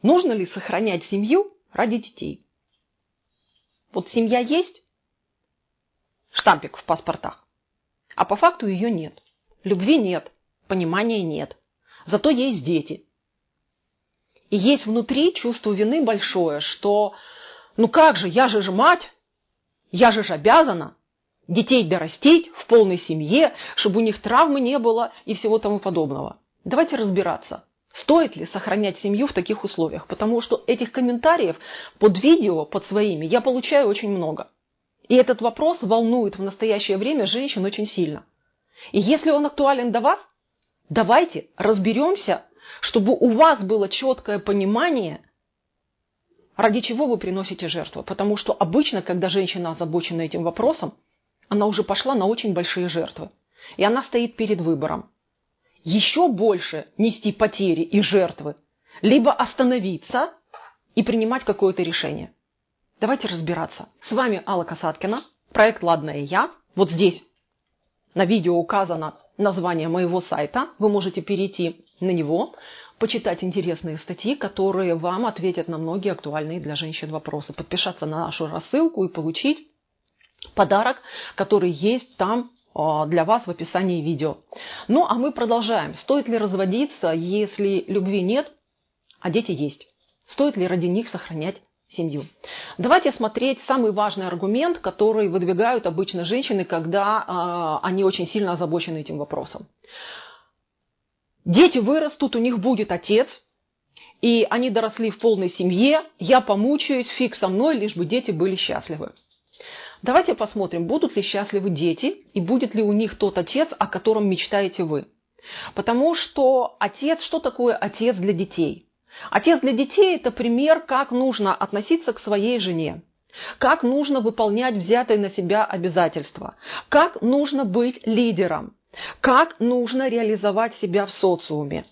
Нужно ли сохранять семью ради детей? Вот семья есть, штампик в паспортах, а по факту ее нет. Любви нет, понимания нет. Зато есть дети. И есть внутри чувство вины большое, что ну как же, я же мать, я же обязана детей дорастить в полной семье, чтобы у них травмы не было и всего тому подобного. Давайте разбираться, стоит ли сохранять семью в таких условиях, потому что этих комментариев под видео, под своими, я получаю очень много. И этот вопрос волнует в настоящее время женщин очень сильно. И если он актуален до вас, давайте разберемся, чтобы у вас было четкое понимание, ради чего вы приносите жертву. Потому что обычно, когда женщина озабочена этим вопросом, она уже пошла на очень большие жертвы. И она стоит перед выбором. Еще больше нести потери и жертвы, либо остановиться и принимать какое-то решение. Давайте разбираться. С вами Алла Касаткина, проект «Ладная я». Вот здесь на видео указано название моего сайта. Вы можете перейти на него, почитать интересные статьи, которые вам ответят на многие актуальные для женщин вопросы. Подписаться на нашу рассылку и получить подарок, который есть там для вас в описании видео. Ну, а мы продолжаем. Стоит ли разводиться, если любви нет, а дети есть? Стоит ли ради них сохранять семью? Давайте смотреть самый важный аргумент, который выдвигают обычно женщины, когда они очень сильно озабочены этим вопросом. Дети вырастут, у них будет отец, и они доросли в полной семье, я помучаюсь, фиг со мной, лишь бы дети были счастливы. Давайте посмотрим, будут ли счастливы дети, и будет ли у них тот отец, о котором мечтаете вы. Потому что отец, что такое отец для детей? Отец для детей – это пример, как нужно относиться к своей жене, как нужно выполнять взятые на себя обязательства, как нужно быть лидером, как нужно реализовать себя в социуме,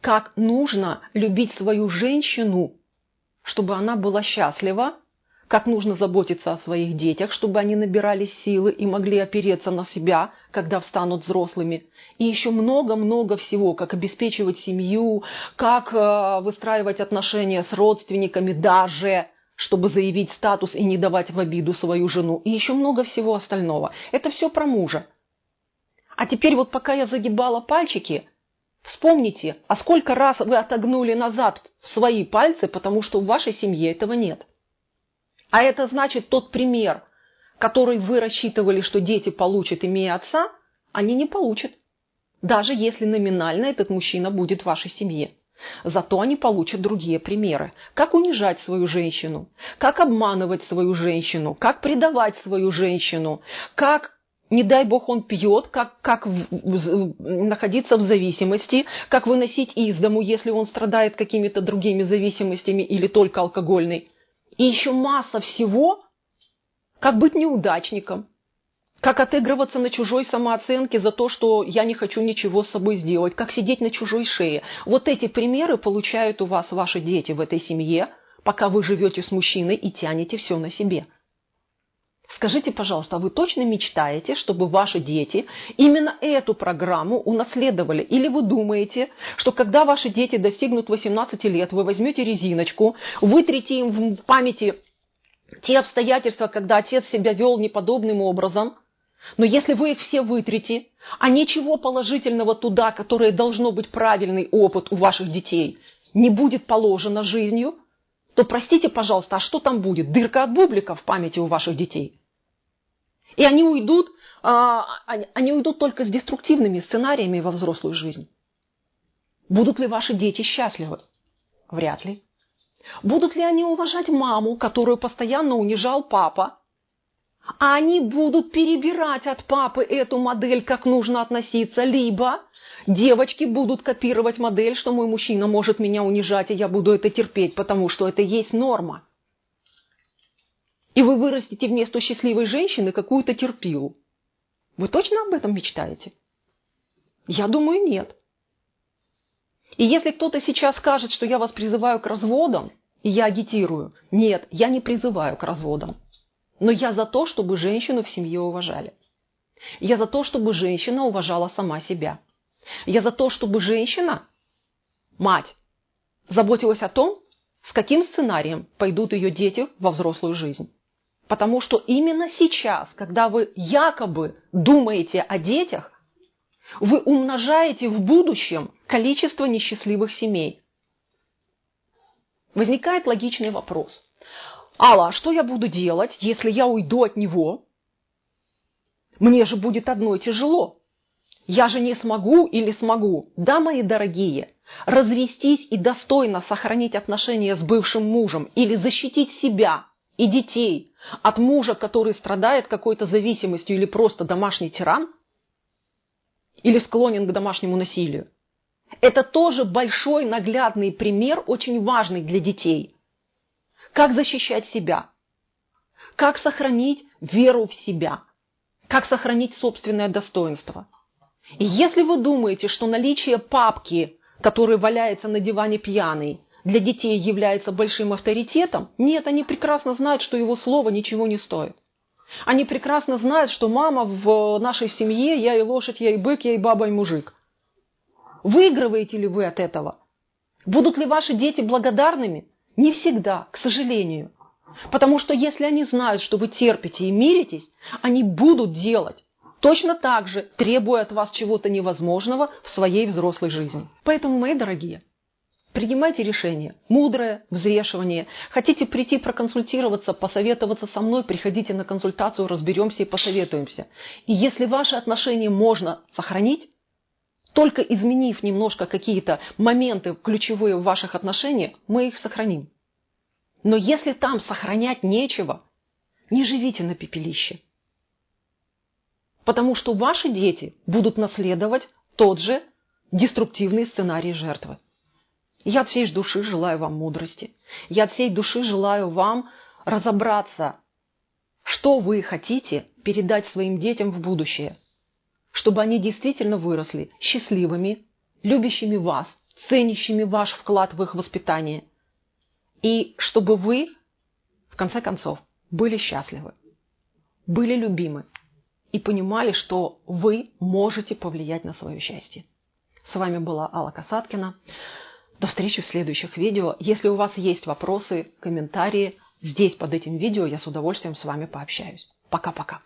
как нужно любить свою женщину, чтобы она была счастлива, как нужно заботиться о своих детях, чтобы они набирали силы и могли опереться на себя, когда встанут взрослыми. И еще много-много всего, как обеспечивать семью, как выстраивать отношения с родственниками даже, чтобы заявить статус и не давать в обиду свою жену. И еще много всего остального. Это все про мужа. А теперь вот пока я загибала пальчики, вспомните, а сколько раз вы отогнули назад свои пальцы, потому что в вашей семье этого нет. А это значит, тот пример, который вы рассчитывали, что дети получат, имея отца, они не получат. Даже если номинально этот мужчина будет в вашей семье. Зато они получат другие примеры. Как унижать свою женщину, как обманывать свою женщину, как предавать свою женщину, как, не дай бог, он пьет, как находиться в зависимости, как выносить из дому, если он страдает какими-то другими зависимостями или только алкогольной. И еще масса всего, как быть неудачником, как отыгрываться на чужой самооценке за то, что я не хочу ничего с собой сделать, как сидеть на чужой шее. Вот эти примеры получают у вас ваши дети в этой семье, пока вы живете с мужчиной и тянете все на себе. Скажите, пожалуйста, а вы точно мечтаете, чтобы ваши дети именно эту программу унаследовали? Или вы думаете, что когда ваши дети достигнут 18 лет, вы возьмете резиночку, вытрете им в памяти те обстоятельства, когда отец себя вел неподобным образом, но если вы их все вытрете, а ничего положительного туда, которое должно быть правильный опыт у ваших детей, не будет положено жизнью, то простите, пожалуйста, а что там будет? Дырка от бублика в памяти у ваших детей. И они уйдут только с деструктивными сценариями во взрослую жизнь. Будут ли ваши дети счастливы? Вряд ли. Будут ли они уважать маму, которую постоянно унижал папа? А они будут перебирать от папы эту модель, как нужно относиться. Либо девочки будут копировать модель, что мой мужчина может меня унижать, и я буду это терпеть, потому что это есть норма. И вы вырастите вместо счастливой женщины какую-то терпилу. Вы точно об этом мечтаете? Я думаю, нет. И если кто-то сейчас скажет, что я вас призываю к разводам, и я агитирую, нет, я не призываю к разводам. Но я за то, чтобы женщину в семье уважали. Я за то, чтобы женщина уважала сама себя. Я за то, чтобы женщина, мать, заботилась о том, с каким сценарием пойдут ее дети во взрослую жизнь. Потому что именно сейчас, когда вы якобы думаете о детях, вы умножаете в будущем количество несчастливых семей. Возникает логичный вопрос. Алла, а что я буду делать, если я уйду от него? Мне же будет одной тяжело. Я же не смогу или смогу? Да, мои дорогие, развестись и достойно сохранить отношения с бывшим мужем или защитить себя и детей от мужа, который страдает какой-то зависимостью или просто домашний тиран, или склонен к домашнему насилию. Это тоже большой наглядный пример, очень важный для детей. Как защищать себя, как сохранить веру в себя, как сохранить собственное достоинство. И если вы думаете, что наличие папки, который валяется на диване пьяный, для детей является большим авторитетом, нет, они прекрасно знают, что его слово ничего не стоит. Они прекрасно знают, что мама в нашей семье, я и лошадь, я и бык, я и баба, и мужик. Выигрываете ли вы от этого? Будут ли ваши дети благодарными? Не всегда, к сожалению. Потому что если они знают, что вы терпите и миритесь, они будут делать точно так же, требуя от вас чего-то невозможного в своей взрослой жизни. Поэтому, мои дорогие, принимайте решение, мудрое взвешивание. Хотите прийти проконсультироваться, посоветоваться со мной, приходите на консультацию, разберемся и посоветуемся. И если ваши отношения можно сохранить, только изменив немножко какие-то моменты ключевые в ваших отношениях, мы их сохраним. Но если там сохранять нечего, не живите на пепелище. Потому что ваши дети будут наследовать тот же деструктивный сценарий жертвы. Я от всей души желаю вам мудрости. Я от всей души желаю вам разобраться, что вы хотите передать своим детям в будущее, чтобы они действительно выросли счастливыми, любящими вас, ценящими ваш вклад в их воспитание, и чтобы вы, в конце концов, были счастливы, были любимы и понимали, что вы можете повлиять на свое счастье. С вами была Алла Касаткина. До встречи в следующих видео. Если у вас есть вопросы, комментарии, здесь под этим видео я с удовольствием с вами пообщаюсь. Пока-пока.